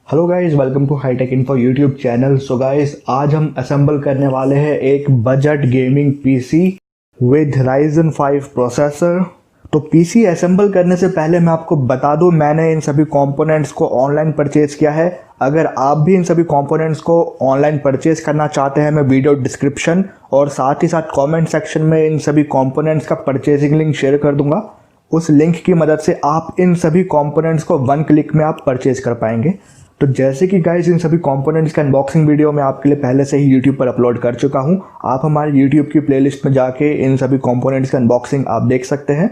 Hello guys, welcome to Hitech Info YouTube channel. So guys, आज हम assemble करने वाले हैं एक budget gaming PC with Ryzen 5 processor. तो पीसी असेंबल करने से पहले मैं आपको बता दूं, मैंने इन सभी कंपोनेंट्स को ऑनलाइन परचेज किया है। अगर आप भी इन सभी कंपोनेंट्स को ऑनलाइन परचेज करना चाहते हैं, मैं वीडियो डिस्क्रिप्शन और साथ ही साथ कमेंट सेक्शन में इन सभी कंपोनेंट्स का परचेजिंग लिंक शेयर कर दूंगा। उस लिंक की मदद से आप इन सभी कंपोनेंट्स को 1 क्लिक में आप परचेज कर पाएंगे। तो जैसे कि गाइस, इन सभी कंपोनेंट्स का अनबॉक्सिंग वीडियो मैं आपके लिए पहले से ही यूट्यूब पर अपलोड कर चुका हूं। आप हमारे यूट्यूब की प्लेलिस्ट में जाके इन सभी कंपोनेंट्स का अनबॉक्सिंग आप देख सकते हैं।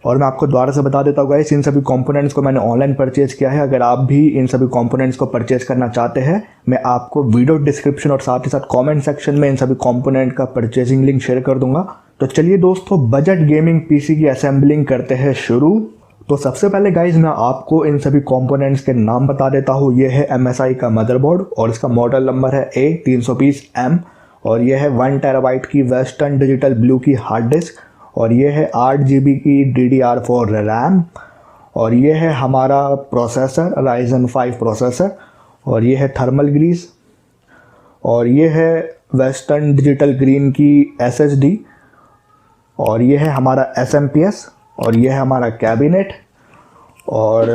और मैं आपको दोबारा से बता देता हूँ गाइस, इन सभी कंपोनेंट्स को मैंने ऑनलाइन परचेज किया है। अगर आप भी इन सभी कंपोनेंट्स को परचेज करना चाहते हैं, मैं आपको वीडियो डिस्क्रिप्शन और साथ ही साथ कमेंट सेक्शन में इन सभी कंपोनेंट का परचेजिंग लिंक शेयर कर दूंगा। तो चलिए दोस्तों, बजट गेमिंग पीसी की असेंबलिंग करते हैं शुरू। तो सबसे पहले गाइज मैं आपको इन सभी कंपोनेंट्स के नाम बता देता हूँ। ये है MSI का मदरबोर्ड और इसका मॉडल नंबर है A320M। और ये है 1 टेराबाइट की वेस्टर्न डिजिटल ब्लू की हार्ड डिस्क। और ये है 8 GB की DDR4 रैम। और ये है हमारा प्रोसेसर Ryzen 5 प्रोसेसर। और ये है थर्मल ग्रीस। और ये है वेस्टर्न डिजिटल ग्रीन की SSD। और ये है हमारा SMPS। और ये है हमारा कैबिनेट। और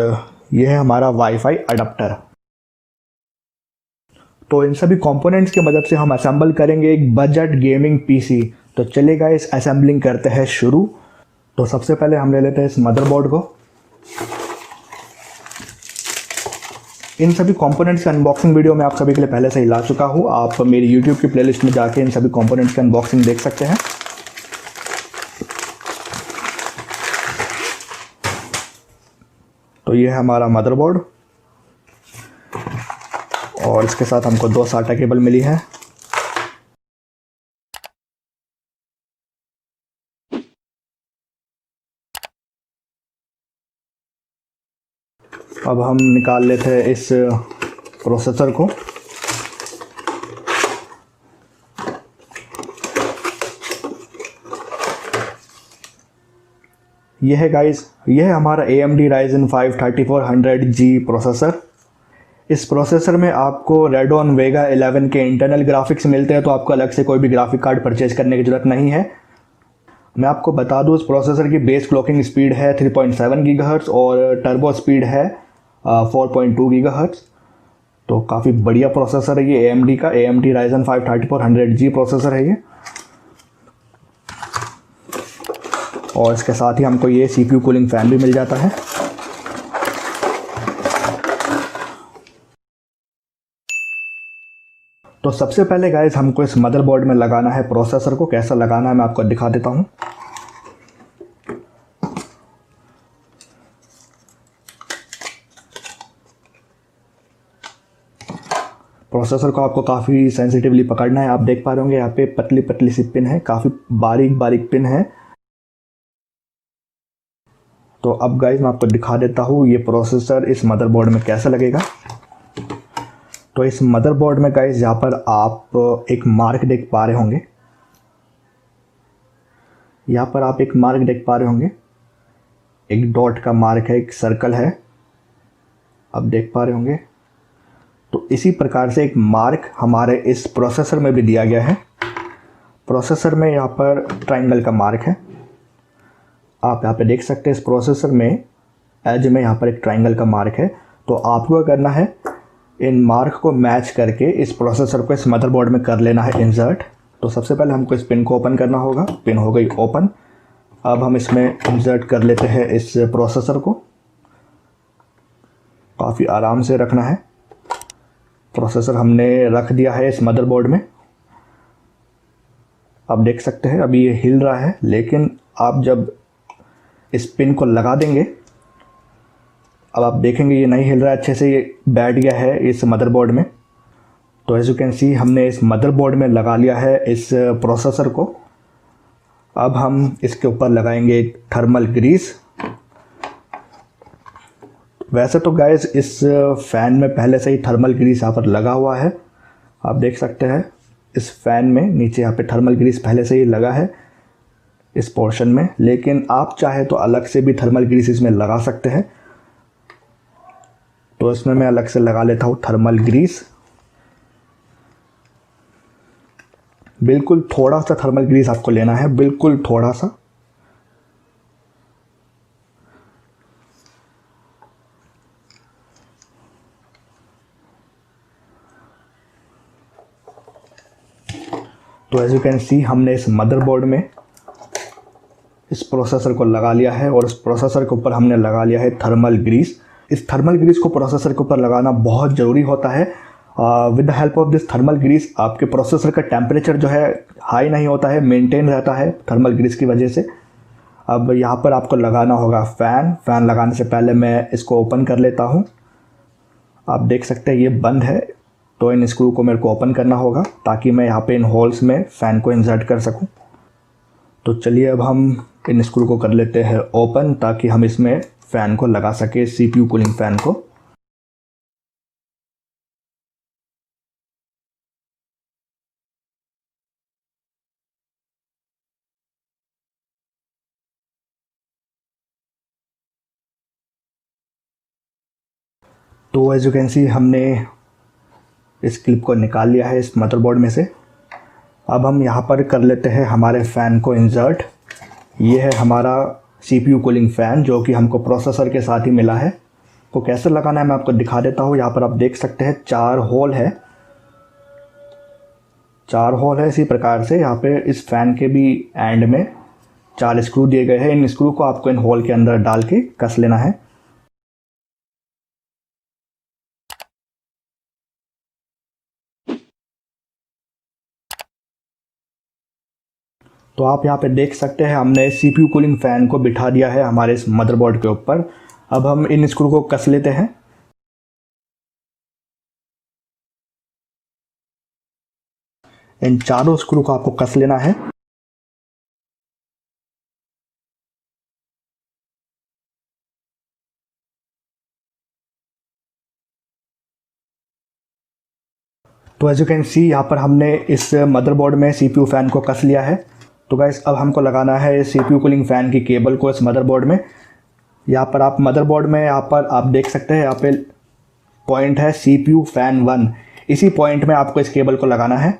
ये है हमारा वाईफाई अडेप्टर। तो इन सभी कंपोनेंट्स की मदद से हम असेंबल करेंगे एक बजट गेमिंग पीसी। तो चलिए गाइस, असेंबलिंग करते हैं शुरू। तो सबसे पहले हम ले लेते हैं इस मदरबोर्ड को। इन सभी कंपोनेंट्स का अनबॉक्सिंग वीडियो मैं आप सभी के लिए पहले से ही ला चुका हूँ। आप मेरी यूट्यूब की प्लेलिस्ट में जाके इन सभी कंपोनेंट्स का अनबॉक्सिंग देख सकते हैं। तो ये है हमारा मदरबोर्ड और इसके साथ हमको 2 SATA केबल मिली है। अब हम निकाल लेते हैं इस प्रोसेसर को। यह है गाइस, यह है हमारा AMD Ryzen 5 3400G प्रोसेसर। इस प्रोसेसर में आपको Radeon Vega 11 के इंटरनल ग्राफिक्स मिलते हैं, तो आपको अलग से कोई भी ग्राफिक कार्ड परचेज करने की ज़रूरत नहीं है। मैं आपको बता दूं, इस प्रोसेसर की बेस क्लॉकिंग स्पीड है 3.7 GHz और टर्बो स्पीड है 4.2 GHz। तो काफ़ी बढ़िया प्रोसेसर है ये AMD का। AMD Ryzen 5 3400G प्रोसेसर है ये। और इसके साथ ही हमको ये CPU कूलिंग फैन भी मिल जाता है। तो सबसे पहले गाइस, हमको इस मदरबोर्ड में लगाना है प्रोसेसर को। कैसा लगाना है मैं आपको दिखा देता हूँ। प्रोसेसर को आपको काफ़ी सेंसिटिवली पकड़ना है। आप देख पा रहे होंगे यहाँ पे पतली पतली सी पिन है, काफ़ी बारीक बारीक पिन है। तो अब गाइस मैं आपको दिखा देता हूँ ये प्रोसेसर इस मदरबोर्ड में कैसा लगेगा। तो इस मदरबोर्ड में गाइस यहाँ पर आप एक मार्क देख पा रहे होंगे। यहाँ पर आप एक मार्क देख पा रहे होंगे, एक डॉट का मार्क है, एक सर्कल है, आप देख पा रहे होंगे। तो इसी प्रकार से एक मार्क हमारे इस प्रोसेसर में भी दिया गया है। प्रोसेसर में यहाँ पर ट्रायंगल का मार्क है, आप यहाँ पे देख सकते हैं। इस प्रोसेसर में एज में यहाँ पर एक ट्रायंगल का मार्क है। तो आपको क्या करना है, इन मार्क को मैच करके इस प्रोसेसर को इस मदरबोर्ड में कर लेना है इंसर्ट। तो सबसे पहले हमको इस पिन को ओपन करना होगा। पिन हो गई ओपन। अब हम इसमें इंसर्ट कर लेते हैं इस प्रोसेसर को। काफ़ी आराम से रखना है। प्रोसेसर हमने रख दिया है इस मदरबोर्ड में। आप देख सकते हैं अभी ये हिल रहा है, लेकिन आप जब इस पिन को लगा देंगे, अब आप देखेंगे ये नहीं हिल रहा है अच्छे से, ये बैठ गया है इस मदरबोर्ड में। तो एज यू कैन सी, हमने इस मदरबोर्ड में लगा लिया है इस प्रोसेसर को। अब हम इसके ऊपर लगाएंगे थर्मल ग्रीस। वैसे तो गाइस इस फ़ैन में पहले से ही थर्मल ग्रीस यहाँ पर लगा हुआ है, आप देख सकते हैं। इस फ़ैन में नीचे यहाँ पे थर्मल ग्रीस पहले से ही लगा है इस पोर्शन में, लेकिन आप चाहे तो अलग से भी थर्मल ग्रीस इसमें लगा सकते हैं। तो इसमें मैं अलग से लगा लेता हूँ थर्मल ग्रीस। बिल्कुल थोड़ा सा थर्मल ग्रीस आपको लेना है, बिल्कुल थोड़ा सा। तो एज यू कैन सी हमने इस मदरबोर्ड में इस प्रोसेसर को लगा लिया है और इस प्रोसेसर के ऊपर हमने लगा लिया है थर्मल ग्रीस। इस थर्मल ग्रीस को प्रोसेसर के ऊपर लगाना बहुत ज़रूरी होता है। With the help of this thermal grease आपके प्रोसेसर का टेम्परेचर जो है हाई नहीं होता है, मेंटेन रहता है थर्मल ग्रीस की वजह से। अब यहाँ पर आपको लगाना होगा फ़ैन लगाने से पहले मैं इसको ओपन कर लेता हूँ। आप देख सकते हैं ये बंद है, तो इन स्क्रू को मेरे को ओपन करना होगा ताकि मैं यहाँ पे इन होल्स में फ़ैन को इंसर्ट कर सकूँ। तो चलिए अब हम इन स्क्रू को कर लेते हैं ओपन ताकि हम इसमें फ़ैन को लगा सके, CPU कूलिंग फ़ैन को। तो एज यू कैन सी हमने इस क्लिप को निकाल लिया है इस मदरबोर्ड में से। अब हम यहाँ पर कर लेते हैं हमारे फ़ैन को इंसर्ट। ये है हमारा CPU कूलिंग फ़ैन जो कि हमको प्रोसेसर के साथ ही मिला है। तो कैसे लगाना है मैं आपको दिखा देता हूँ। यहाँ पर आप देख सकते हैं 4 होल है, 4 होल है। इसी प्रकार से यहाँ पे इस फ़ैन के भी एंड में 4 स्क्रू दिए गए हैं। इन स्क्रू को आपको इन होल के अंदर डाल के कस लेना है। तो आप यहाँ पे देख सकते हैं हमने CPU कूलिंग फ़ैन को बिठा दिया है हमारे इस मदरबोर्ड के ऊपर। अब हम इन स्क्रू को कस लेते हैं। इन चारों स्क्रू को आपको कस लेना है। तो एज यू कैन सी यहाँ पर हमने इस मदरबोर्ड में CPU फ़ैन को कस लिया है। तो गाइस अब हमको लगाना है CPU कूलिंग फ़ैन की केबल को इस मदरबोर्ड में। यहाँ पर आप मदरबोर्ड में यहाँ पर आप देख सकते हैं यहाँ पे पॉइंट है CPU फ़ैन 1। इसी पॉइंट में आपको इस केबल को लगाना है।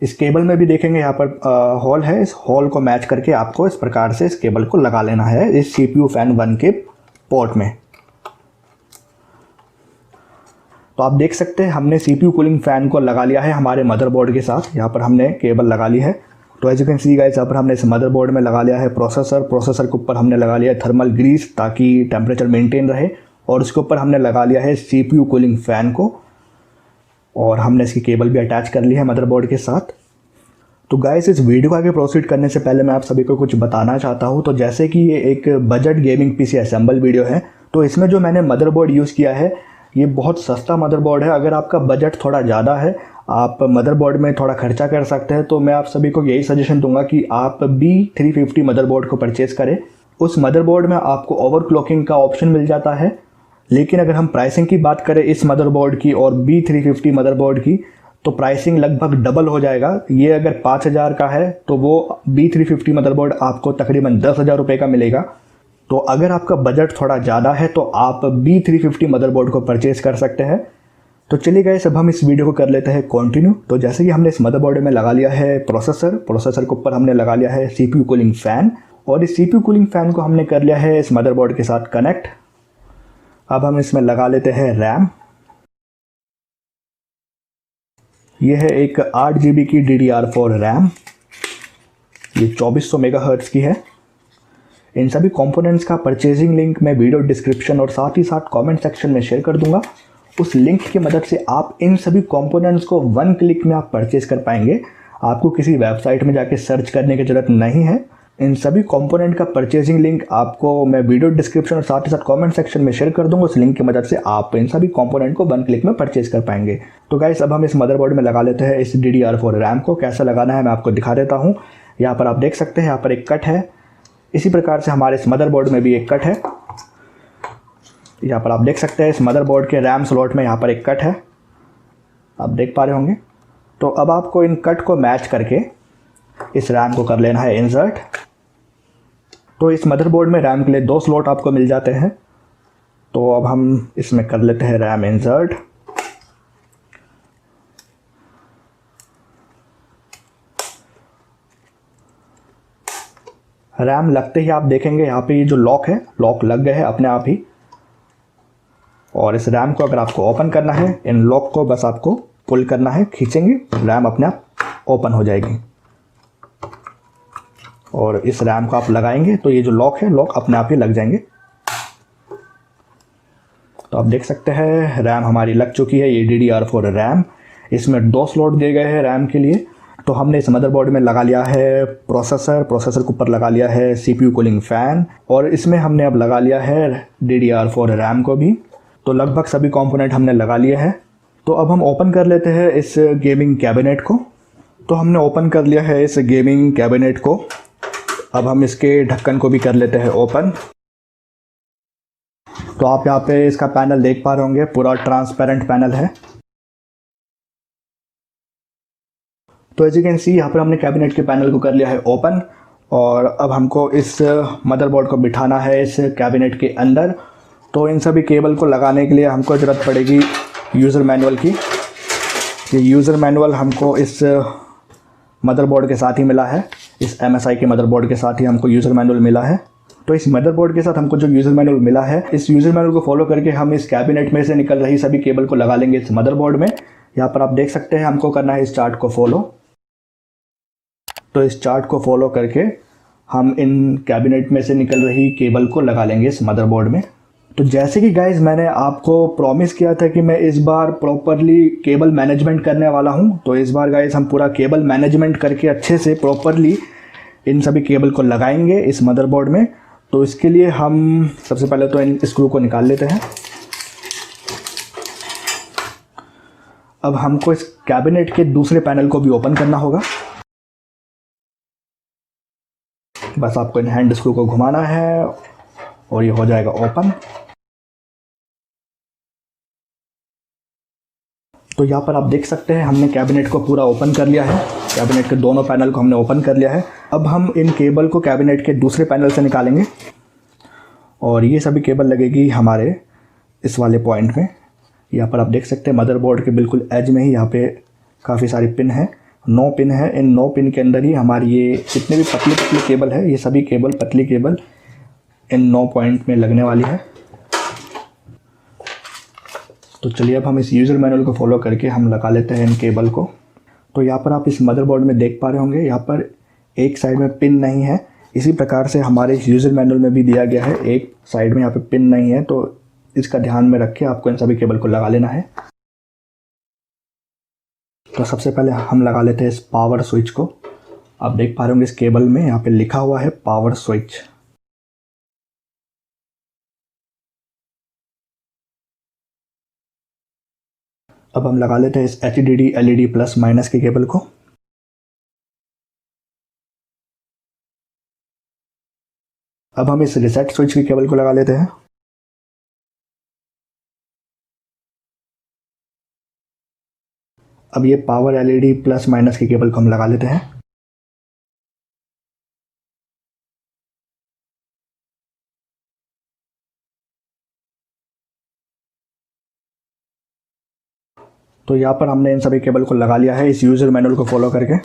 इस केबल में भी देखेंगे यहाँ पर होल है, इस होल को मैच करके आपको इस प्रकार से इस केबल को लगा लेना है इस CPU फ़ैन 1 के पोर्ट में। तो आप देख सकते हैं हमने CPU कूलिंग फ़ैन को लगा लिया है हमारे मदरबोर्ड के साथ। यहाँ पर हमने केबल लगा ली है। तो as you can see guys यहाँ पर हमने इस मदरबोर्ड में लगा लिया है प्रोसेसर के ऊपर हमने लगा लिया है थर्मल ग्रीस ताकि टेम्परेचर मेंटेन रहे, और उसके ऊपर हमने लगा लिया है CPU कूलिंग फ़ैन को, और हमने इसकी केबल भी अटैच कर ली है मदरबोर्ड के साथ। तो गाइस इस वीडियो को आगे प्रोसीड करने से पहले मैं आप सभी को कुछ बताना चाहता हूँ। तो जैसे कि ये एक budget gaming PC assemble video है, तो इसमें जो मैंने मदरबोर्ड यूज़ किया है ये बहुत सस्ता मदरबोर्ड है। अगर आपका बजट थोड़ा ज़्यादा है, आप मदरबोर्ड में थोड़ा खर्चा कर सकते हैं, तो मैं आप सभी को यही सजेशन दूंगा कि आप B350 मदरबोर्ड को परचेज़ करें। उस मदरबोर्ड में आपको ओवरक्लॉकिंग का ऑप्शन मिल जाता है। लेकिन अगर हम प्राइसिंग की बात करें इस मदरबोर्ड की और B350 मदरबोर्ड की, तो प्राइसिंग लगभग डबल हो जाएगा। ये अगर 5000 का है तो वो B350 मदरबोर्ड आपको तकरीबन 10,000 रुपये का मिलेगा। तो अगर आपका बजट थोड़ा ज़्यादा है तो आप B350 मदरबोर्ड को परचेज़ कर सकते हैं। तो चलिए गाइस अब हम इस वीडियो को कर लेते हैं कंटिन्यू। तो जैसे कि हमने इस मदरबोर्ड में लगा लिया है प्रोसेसर के ऊपर हमने लगा लिया है CPU कूलिंग फ़ैन, और इस CPU कूलिंग फ़ैन को हमने कर लिया है इस मदरबोर्ड के साथ कनेक्ट। अब हम इसमें लगा लेते हैं रैम। यह है एक 8 GB की DDR4 रैम, ये 2400 मेगाहर्ट्ज़ की है। इन सभी कंपोनेंट्स का परचेजिंग लिंक मैं वीडियो डिस्क्रिप्शन और साथ ही साथ कमेंट सेक्शन में शेयर कर दूंगा। उस लिंक की मदद से आप इन सभी कंपोनेंट्स को 1 क्लिक में आप परचेज कर पाएंगे। आपको किसी वेबसाइट में जाके सर्च करने की ज़रूरत नहीं है। इन सभी कंपोनेंट का परचेजिंग लिंक आपको मैं वीडियो डिस्क्रिप्शन और साथ ही साथ कमेंट सेक्शन में शेयर कर दूंगा। उस लिंक की मदद से आप इन सभी कंपोनेंट को 1 क्लिक में परचेज कर पाएंगे। तो गाइस अब हम इस मदरबोर्ड में लगा लेते हैं इस DDR4 रैम को। कैसे लगाना है मैं आपको दिखा देता हूँ। यहाँ पर आप देख सकते हैं यहाँ पर एक कट है। इसी प्रकार से हमारे इस मदरबोर्ड में भी एक कट है। यहाँ पर आप देख सकते हैं इस मदरबोर्ड के रैम स्लॉट में यहाँ पर एक कट है, आप देख पा रहे होंगे। तो अब आपको इन कट को मैच करके इस रैम को कर लेना है इंसर्ट। तो इस मदरबोर्ड में रैम के लिए 2 स्लॉट आपको मिल जाते हैं। तो अब हम इसमें कर लेते हैं रैम इंसर्ट। रैम लगते ही आप देखेंगे यहाँ पे ये जो लॉक है, लॉक लग गए हैं अपने आप ही। और इस रैम को अगर आपको ओपन करना है, इन लॉक को बस आपको पुल करना है, खींचेंगे, रैम अपने आप ओपन हो जाएगी। और इस रैम को आप लगाएंगे तो ये जो लॉक है, लॉक अपने आप ही लग जाएंगे। तो आप देख सकते हैं रैम हमारी लग चुकी है। ये DDR4 रैम, इसमें 2 स्लॉट दिए गए हैं रैम के लिए। तो हमने इस मदरबोर्ड में लगा लिया है प्रोसेसर के ऊपर लगा लिया है CPU कूलिंग फ़ैन, और इसमें हमने अब लगा लिया है DDR4 रैम को भी। तो लगभग सभी कंपोनेंट हमने लगा लिए हैं। तो अब हम ओपन कर लेते हैं इस गेमिंग कैबिनेट को। तो हमने ओपन कर लिया है इस गेमिंग कैबिनेट को। अब हम इसके ढक्कन को भी कर लेते हैं ओपन। तो आप यहाँ पे इसका पैनल देख पा रहे होंगे, पूरा ट्रांसपेरेंट पैनल है। तो एज यू कैन सी यहाँ पर हमने कैबिनेट के पैनल को कर लिया है ओपन। और अब हमको इस मदरबोर्ड को बिठाना है इस कैबिनेट के अंदर। तो इन सभी केबल को लगाने के लिए हमको ज़रूरत पड़ेगी यूज़र मैनुअल की। ये यूज़र मैनुअल हमको इस मदरबोर्ड के साथ ही मिला है, इस MSI के मदरबोर्ड के साथ ही हमको यूज़र मैनुअल मिला है। तो इस मदरबोर्ड के साथ हमको जो यूज़र मैनुअल मिला है, इस यूज़र मैनुअल को फॉलो करके हम इस कैबिनेट में से निकल रही सभी केबल को लगा लेंगे इस मदरबोर्ड में। यहाँ पर आप देख सकते हैं हमको करना है इस चार्ट को फॉलो। तो इस चार्ट को फॉलो करके हम इन कैबिनेट में से निकल रही केबल को लगा लेंगे इस मदरबोर्ड में। तो जैसे कि गाइस मैंने आपको प्रॉमिस किया था कि मैं इस बार प्रॉपरली केबल मैनेजमेंट करने वाला हूं। तो इस बार गाइस हम पूरा केबल मैनेजमेंट करके अच्छे से प्रॉपरली इन सभी केबल को लगाएंगे इस मदरबोर्ड में। तो इसके लिए हम सबसे पहले तो इन स्क्रू को निकाल लेते हैं। अब हमको इस कैबिनेट के दूसरे पैनल को भी ओपन करना होगा। बस आपको इन हैंड स्क्रू को घुमाना है और ये हो जाएगा ओपन। तो यहाँ पर आप देख सकते हैं हमने कैबिनेट को पूरा ओपन कर लिया है। कैबिनेट के दोनों पैनल को हमने ओपन कर लिया है। अब हम इन केबल को कैबिनेट के दूसरे पैनल से निकालेंगे और ये सभी केबल लगेगी हमारे इस वाले पॉइंट में। यहाँ पर आप देख सकते हैं मदरबोर्ड के बिल्कुल एज में ही यहाँ पे काफ़ी सारी पिन है, 9 पिन है। इन 9 पिन के अंदर ही हमारी ये जितने भी पतली पतली केबल है, ये सभी केबल, पतली केबल इन 9 पॉइंट में लगने वाली है। तो चलिए अब हम इस यूज़र मैनुअल को फॉलो करके हम लगा लेते हैं इन केबल को। तो यहाँ पर आप इस मदरबोर्ड में देख पा रहे होंगे, यहाँ पर एक साइड में पिन नहीं है। इसी प्रकार से हमारे इस यूज़र मैनुअल में भी दिया गया है, एक साइड में यहाँ पे पिन नहीं है। तो इसका ध्यान में रख के आपको इन सभी केबल को लगा लेना है। तो सबसे पहले हम लगा लेते हैं इस पावर स्विच को। आप देख पा रहे होंगे इस केबल में यहाँ पे लिखा हुआ है पावर स्विच। अब हम लगा लेते हैं इस HDD LED प्लस माइनस के केबल को। अब हम इस रिसेट स्विच की केबल को लगा लेते हैं। अब ये पावर LED प्लस माइनस की केबल को हम लगा लेते हैं। तो यहाँ पर हमने इन सभी केबल को लगा लिया है इस यूज़र मैनुअल को फॉलो करके।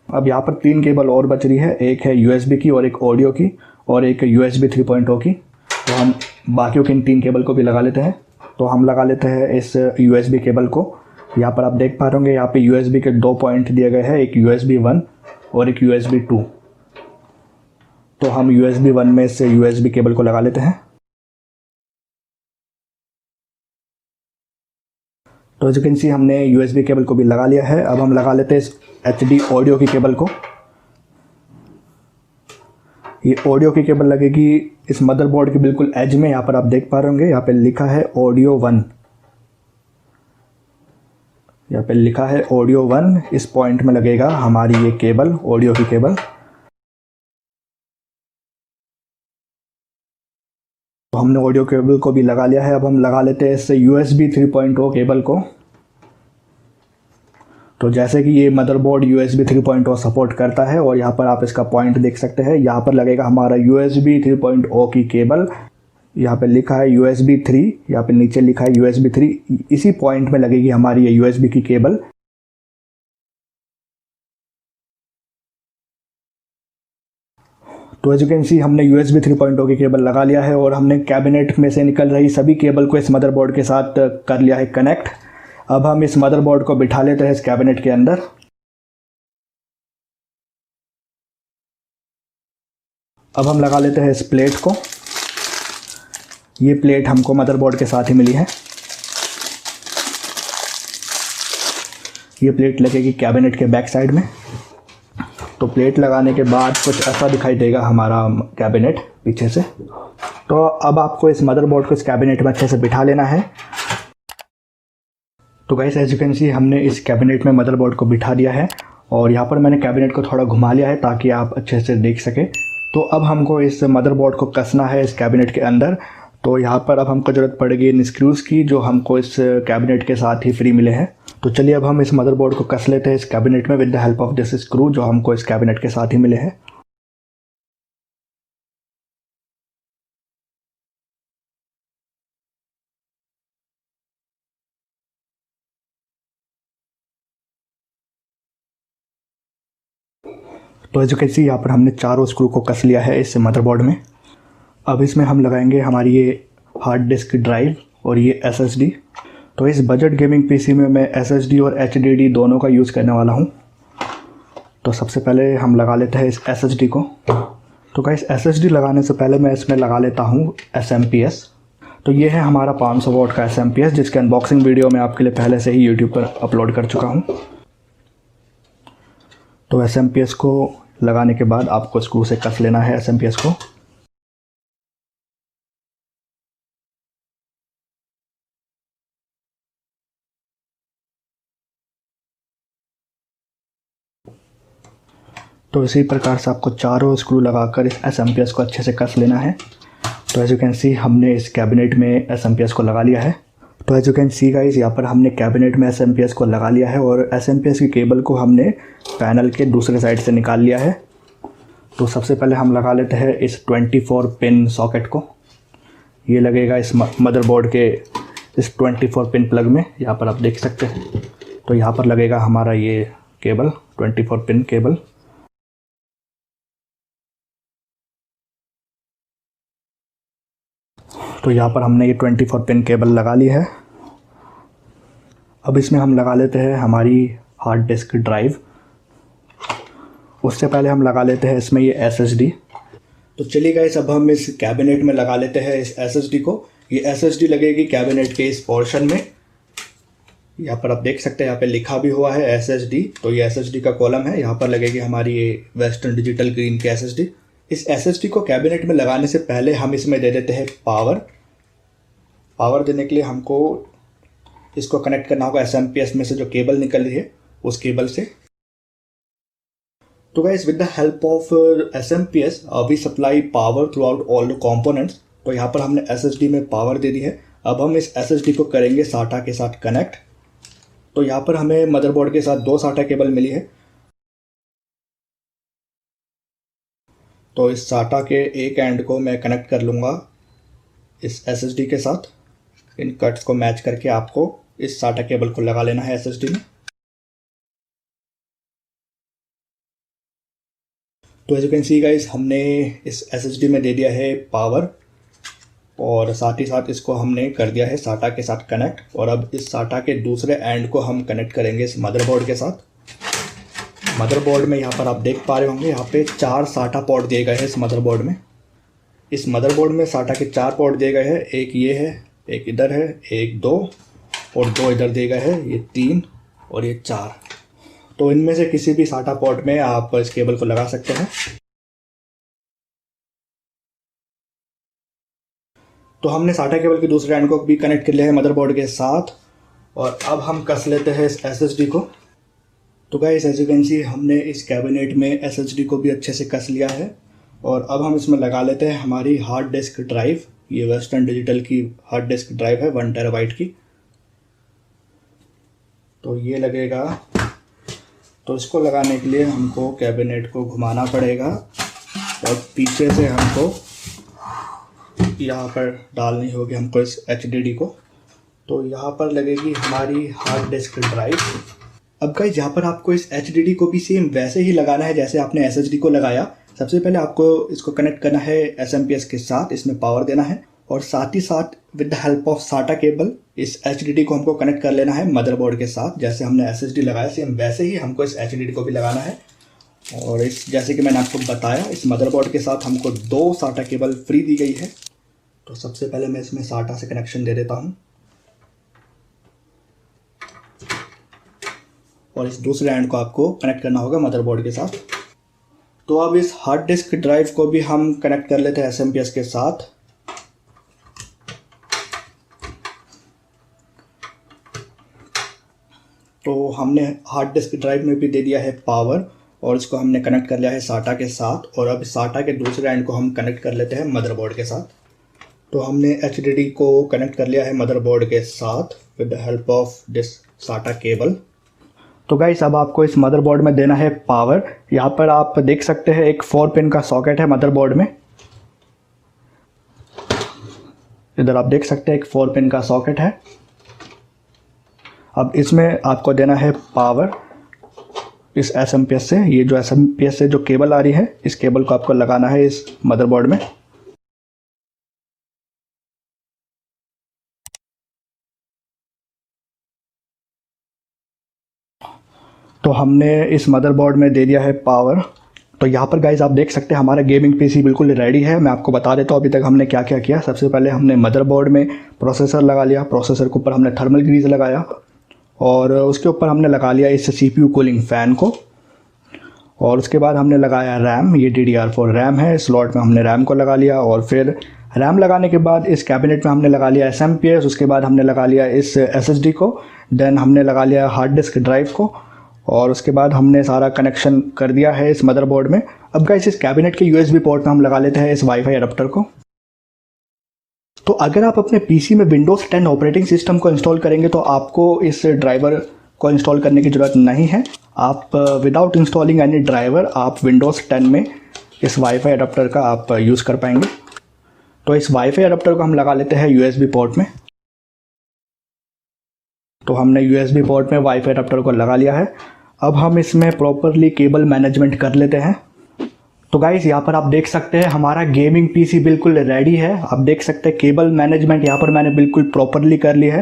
अब यहाँ पर 3 केबल और बच रही है, एक है USB की और एक ऑडियो की और एक USB 3.0 की। तो हम बाकियों की इन 3 केबल को भी लगा लेते हैं। तो हम लगा लेते हैं इस USB केबल को। यहाँ पर आप देख पा रहे होंगे यहाँ पे USB के 2 पॉइंट दिए गए हैं, एक USB 1 और एक USB 2। तो हम USB 1 में से USB केबल को लगा लेते हैं। तो एज यू कैन सी हमने USB केबल को भी लगा लिया है। अब हम लगा लेते हैं इस HD ऑडियो की केबल को। ये ऑडियो की केबल लगेगी इस मदरबोर्ड के बिल्कुल एज में। यहाँ पर आप देख पा रहे होंगे यहाँ पे लिखा है ऑडियो 1। यहाँ पे लिखा है ऑडियो 1। इस पॉइंट में लगेगा हमारी ये केबल, ऑडियो की केबल। तो हमने ऑडियो केबल को भी लगा लिया है। अब हम लगा लेते हैं इस USB 3.0 केबल को। तो जैसे कि ये मदरबोर्ड USB 3.0 सपोर्ट करता है और यहाँ पर आप इसका पॉइंट देख सकते हैं। यहाँ पर लगेगा हमारा USB 3.0 की केबल। यहाँ पे लिखा है USB 3, यहाँ पे नीचे लिखा है USB 3। इसी पॉइंट में लगेगी हमारी ये USB की केबल। तो एज यू कैन सी हमने USB 3.0 की केबल लगा लिया है और हमने कैबिनेट में से निकल रही सभी केबल को इस मदरबोर्ड के साथ कर लिया है कनेक्ट। अब हम इस मदरबोर्ड को बिठा लेते हैं इस कैबिनेट के अंदर। अब हम लगा लेते हैं इस प्लेट को। ये प्लेट हमको मदरबोर्ड के साथ ही मिली है। ये प्लेट लगेगी कैबिनेट के बैक साइड में। तो प्लेट लगाने के बाद कुछ ऐसा दिखाई देगा हमारा कैबिनेट पीछे से। तो अब आपको इस मदरबोर्ड को इस कैबिनेट में अच्छे से बिठा लेना है। तो guys as you can see हमने इस कैबिनेट में मदरबोर्ड को बिठा दिया है और यहाँ पर मैंने कैबिनेट को थोड़ा घुमा लिया है ताकि आप अच्छे से देख सकें। तो अब हमको इस मदरबोर्ड को कसना है इस कैबिनेट के अंदर। तो यहाँ पर अब हमको ज़रूरत पड़ेगी इन स्क्रूज़ की जो हमको इस कैबिनेट के साथ ही फ्री मिले हैं। तो चलिए अब हम इस मदरबोर्ड को कस लेते हैं इस कैबिनेट में with the help of this screw जो हमको इस कैबिनेट के साथ ही मिले हैं। तो एज यू कैन सी यहाँ पर हमने चारों स्क्रू को कस लिया है इस मदरबोर्ड में। अब इसमें हम लगाएंगे हमारी ये हार्ड डिस्क ड्राइव और ये SSD। तो इस बजट गेमिंग पीसी में मैं SSD और HDD दोनों का यूज़ करने वाला हूँ। तो सबसे पहले हम लगा लेते हैं इस SSD को। तो गाइस SSD लगाने से पहले मैं इसमें लगा लेता हूँ SMPS। तो ये है हमारा 500 वॉट का SMPS जिसके अनबॉक्सिंग वीडियो मैं आपके लिए पहले से ही YouTube पर अपलोड कर चुका हूँ। तो SMPS को लगाने के बाद आपको स्क्रू से कस लेना है SMPS को। तो इसी प्रकार से आपको चारों स्क्रू लगाकर इस SMPS को अच्छे से कस लेना है। तो एज यू कैन सी हमने इस कैबिनेट में SMPS को लगा लिया है। तो as you can see guys यहाँ पर हमने कैबिनेट में SMPS को लगा लिया है और SMPS की केबल को हमने पैनल के दूसरे साइड से निकाल लिया है। तो सबसे पहले हम लगा लेते हैं इस 24 पिन सॉकेट को। ये लगेगा इस मदरबोर्ड के इस 24 पिन प्लग में, यहाँ पर आप देख सकते हैं। तो यहाँ पर लगेगा हमारा ये केबल 24 पिन केबल। तो यहाँ पर हमने ये 24 पिन केबल लगा ली है। अब इसमें हम लगा लेते हैं हमारी हार्ड डिस्क ड्राइव। उससे पहले हम लगा लेते हैं इसमें ये SSD। तो चलिए गाइस अब हम इस कैबिनेट में लगा लेते हैं इस SSD को। ये SSD लगेगी कैबिनेट के इस पोर्शन में। यहाँ पर आप देख सकते हैं यहाँ पे लिखा भी हुआ है SSD। तो ये SSD का कॉलम है। यहाँ पर लगेगी हमारी ये वेस्टर्न डिजिटल ग्रीन की SSD। इस SSD को कैबिनेट में लगाने से पहले हम इसमें दे देते हैं पावर देने के लिए हमको इसको कनेक्ट करना होगा SMPS में से जो केबल निकल रही है उस केबल से। तो guys with the help of SMPS we supply power throughout all the components. तो यहाँ पर हमने SSD में पावर दे दी है। अब हम इस SSD को करेंगे SATA के साथ कनेक्ट। तो यहाँ पर हमें मदरबोर्ड के साथ 2 SATA केबल मिली है। तो इस SATA के एक एंड को मैं कनेक्ट कर लूँगा इस SSD के साथ। इन कट्स को मैच करके आपको इस SATA केबल को लगा लेना है SSD में। तो as you can see guys हमने इस SSD में दे दिया है पावर और साथ ही साथ इसको हमने कर दिया है SATA के साथ कनेक्ट। और अब इस SATA के दूसरे एंड को हम कनेक्ट करेंगे इस मदरबोर्ड के साथ। मदरबोर्ड में यहाँ पर आप देख पा रहे होंगे यहाँ पे 4 SATA पोर्ट दिए गए हैं इस मदरबोर्ड में। इस मदरबोर्ड में SATA के 4 पोर्ट दिए गए हैं। एक ये है, एक इधर है, एक 2 और 2 इधर दिए गए हैं। ये 3 और ये 4। तो इनमें से किसी भी SATA पोर्ट में आप इस केबल को लगा सकते हैं। तो हमने SATA केबल के दूसरे एंड को भी कनेक्ट कर लिया है मदरबोर्ड के साथ। और अब हम कस लेते हैं इस SSD को। तो guys as you can see हमने इस कैबिनेट में SSD को भी अच्छे से कस लिया है। और अब हम इसमें लगा लेते हैं हमारी हार्ड डिस्क ड्राइव। ये वेस्टर्न डिजिटल की हार्ड डिस्क ड्राइव है 1 टेराबाइट की। तो ये लगेगा। तो इसको लगाने के लिए हमको कैबिनेट को घुमाना पड़ेगा और पीछे से हमको यहाँ पर डालनी होगी हमको इस HDD को। तो यहाँ पर लगेगी हमारी हार्ड डिस्क ड्राइव। अब गाइस यहाँ पर आपको इस HDD को भी सेम वैसे ही लगाना है जैसे आपने SSD को लगाया। सबसे पहले आपको इसको कनेक्ट करना है SMPS के साथ, इसमें पावर देना है और साथ ही साथ with the help of SATA cable इस HDD को हमको कनेक्ट कर लेना है मदरबोर्ड के साथ। जैसे हमने SSD लगाया सेम वैसे ही हमको इस HDD को भी लगाना है। और इस जैसे कि मैंने आपको बताया इस मदरबोर्ड के साथ हमको 2 SATA केबल फ्री दी गई है। तो सबसे पहले मैं इसमें SATA से कनेक्शन दे देता हूँ और इस दूसरे एंड को आपको कनेक्ट करना होगा मदरबोर्ड के साथ। तो अब इस हार्ड डिस्क ड्राइव को भी हम कनेक्ट कर लेते हैं SMPS के साथ। तो हमने हार्ड डिस्क ड्राइव में भी दे दिया है पावर और इसको हमने कनेक्ट कर लिया है SATA के साथ। और अब SATA के दूसरे एंड को हम कनेक्ट कर लेते हैं मदरबोर्ड के साथ। तो हमने HDD को कनेक्ट कर लिया है मदरबोर्ड के साथ with the help of this SATA cable. तो गाइस अब आपको इस मदरबोर्ड में देना है पावर। यहाँ पर आप देख सकते हैं एक 4 पिन का सॉकेट है मदरबोर्ड में। इधर आप देख सकते हैं एक 4 पिन का सॉकेट है। अब इसमें आपको देना है पावर इस SMPS से। ये जो SMPS से जो केबल आ रही है इस केबल को आपको लगाना है इस मदरबोर्ड में। तो हमने इस मदरबोर्ड में दे दिया है पावर। तो यहाँ पर गाइज आप देख सकते हैं हमारा गेमिंग PC बिल्कुल रेडी है। मैं आपको बता देता हूँ अभी तक हमने क्या क्या किया। सबसे पहले हमने मदरबोर्ड में प्रोसेसर लगा लिया, प्रोसेसर के ऊपर हमने थर्मल ग्रीज लगाया और उसके ऊपर हमने लगा लिया इस CPU कूलिंग फ़ैन को। और उसके बाद हमने लगाया रैम, ये DDR4 रैम है, स्लॉट में हमने रैम को लगा लिया। और फिर रैम लगाने के बाद इस कैबिनेट में हमने लगा लिया SMPS, उसके बाद हमने लगा लिया इस SSD को, देन हमने लगा लिया हार्ड डिस्क ड्राइव को और उसके बाद हमने सारा कनेक्शन कर दिया है इस मदरबोर्ड में। अब गाइस इस कैबिनेट के USB पोर्ट में हम लगा लेते हैं इस वाईफाई अडेप्टर को। तो अगर आप अपने PC में Windows 10 ऑपरेटिंग सिस्टम को इंस्टॉल करेंगे तो आपको इस ड्राइवर को इंस्टॉल करने की ज़रूरत नहीं है। आप विदाउट इंस्टॉलिंग एनी ड्राइवर आप Windows 10 में इस वाईफाई अडेप्टर का आप यूज़ कर पाएंगे। तो इस वाईफाई अडेप्टर को हम लगा लेते हैं USB पोर्ट में। तो हमने USB पोर्ट में वाईफाई अडेप्टर को लगा लिया है। अब हम इसमें प्रॉपरली केबल मैनेजमेंट कर लेते हैं। तो गाइस यहाँ पर आप देख सकते हैं हमारा गेमिंग PC बिल्कुल रेडी है। आप देख सकते हैं केबल मैनेजमेंट यहाँ पर मैंने बिल्कुल प्रॉपरली कर ली है।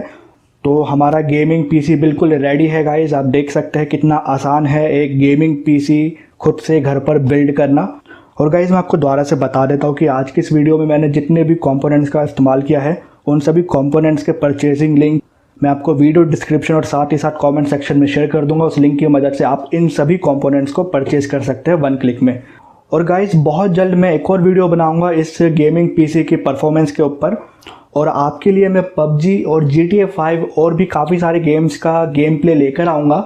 तो हमारा गेमिंग PC बिल्कुल रेडी है गाइस। आप देख सकते हैं कितना आसान है एक गेमिंग PC खुद से घर पर बिल्ड करना। और गाइस मैं आपको दोबारा से बता देता हूँ कि आज की इस वीडियो में मैंने जितने भी कंपोनेंट्स का इस्तेमाल किया है उन सभी कंपोनेंट्स के परचेजिंग लिंक मैं आपको वीडियो डिस्क्रिप्शन और साथ ही साथ कमेंट सेक्शन में शेयर कर दूंगा। उस लिंक की मदद से आप इन सभी कंपोनेंट्स को परचेज कर सकते हैं 1 क्लिक में। और गाइस बहुत जल्द मैं एक और वीडियो बनाऊंगा इस गेमिंग PC की परफॉर्मेंस के ऊपर और आपके लिए मैं PUBG और GTA 5 और भी काफ़ी सारे गेम्स का गेम प्ले लेकर आऊँगा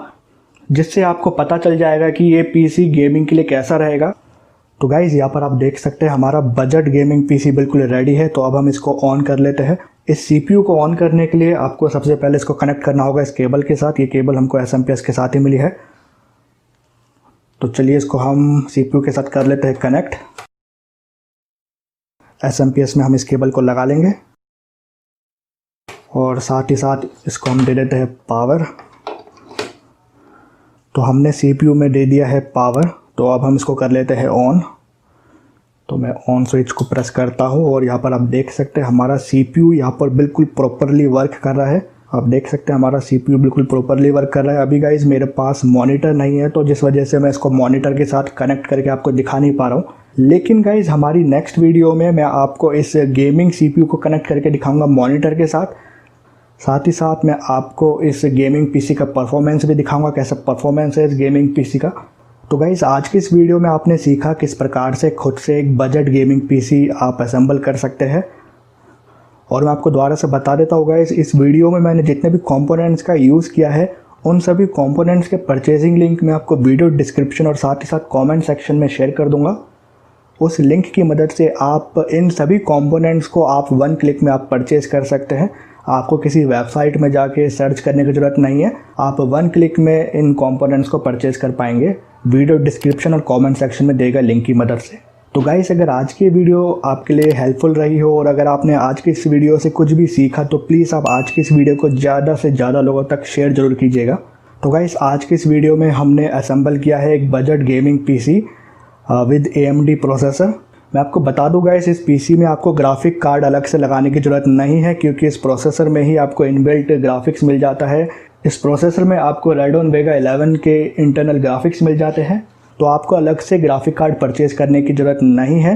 जिससे आपको पता चल जाएगा कि ये PC गेमिंग के लिए कैसा रहेगा। तो गाइज़ यहाँ पर आप देख सकते हैं हमारा बजट गेमिंग PC बिल्कुल रेडी है। तो अब हम इसको ऑन कर लेते हैं। इस CPU को ऑन करने के लिए आपको सबसे पहले इसको कनेक्ट करना होगा इस केबल के साथ। ये केबल हमको SMPS के साथ ही मिली है। तो चलिए इसको हम CPU के साथ कर लेते हैं कनेक्ट। SMPS में हम इस केबल को लगा लेंगे और साथ ही साथ इसको हम दे देते हैं पावर। तो हमने CPU में दे दिया है पावर। तो अब हम इसको कर लेते हैं ऑन। तो मैं ऑन स्विच को प्रेस करता हूँ और यहाँ पर आप देख सकते हैं हमारा CPU यहाँ पर बिल्कुल प्रॉपरली वर्क कर रहा है। आप देख सकते हैं हमारा CPU बिल्कुल प्रॉपरली वर्क कर रहा है। अभी गाइस मेरे पास मॉनिटर नहीं है तो जिस वजह से मैं इसको मॉनिटर के साथ कनेक्ट करके आपको दिखा नहीं पा रहा हूँ। लेकिन गाइस हमारी नेक्स्ट वीडियो में मैं आपको इस गेमिंग CPU को कनेक्ट करके दिखाऊँगा मॉनिटर के साथ। साथ ही साथ मैं आपको इस गेमिंग PC का परफॉर्मेंस भी दिखाऊँगा, कैसा परफॉर्मेंस है इस गेमिंग PC का। तो गाइज़ आज की इस वीडियो में आपने सीखा किस प्रकार से खुद से एक बजट गेमिंग PC आप असेंबल कर सकते हैं। और मैं आपको दोबारा से बता देता हूँ गाइज़ इस वीडियो में मैंने जितने भी कंपोनेंट्स का यूज़ किया है उन सभी कंपोनेंट्स के परचेजिंग लिंक मैं आपको वीडियो डिस्क्रिप्शन और साथ ही साथ कमेंट सेक्शन में शेयर कर दूँगा। उस लिंक की मदद से आप इन सभी कंपोनेंट्स को आप 1 क्लिक में आप परचेज़ कर सकते हैं। आपको किसी वेबसाइट में जाके सर्च करने की ज़रूरत नहीं है। आप 1 क्लिक में इन कंपोनेंट्स को परचेज़ कर पाएंगे। वीडियो डिस्क्रिप्शन और कमेंट सेक्शन में देगा लिंक की मदद से। तो गाइस, अगर आज की वीडियो आपके लिए हेल्पफुल रही हो और अगर आपने आज की इस वीडियो से कुछ भी सीखा तो प्लीज़ आप आज की इस वीडियो को ज़्यादा से ज़्यादा लोगों तक शेयर ज़रूर कीजिएगा। तो गाइस, आज की इस वीडियो में हमने असेंबल किया है एक budget gaming PC with AMD processor. मैं आपको बता दूं गाइस, इस पीसी में आपको ग्राफिक कार्ड अलग से लगाने की ज़रूरत नहीं है क्योंकि इस प्रोसेसर में ही आपको इनबिल्ट ग्राफिक्स मिल जाता है। इस प्रोसेसर में आपको Radeon Vega 11 के इंटरनल ग्राफिक्स मिल जाते हैं, तो आपको अलग से ग्राफिक कार्ड परचेज़ करने की ज़रूरत नहीं है।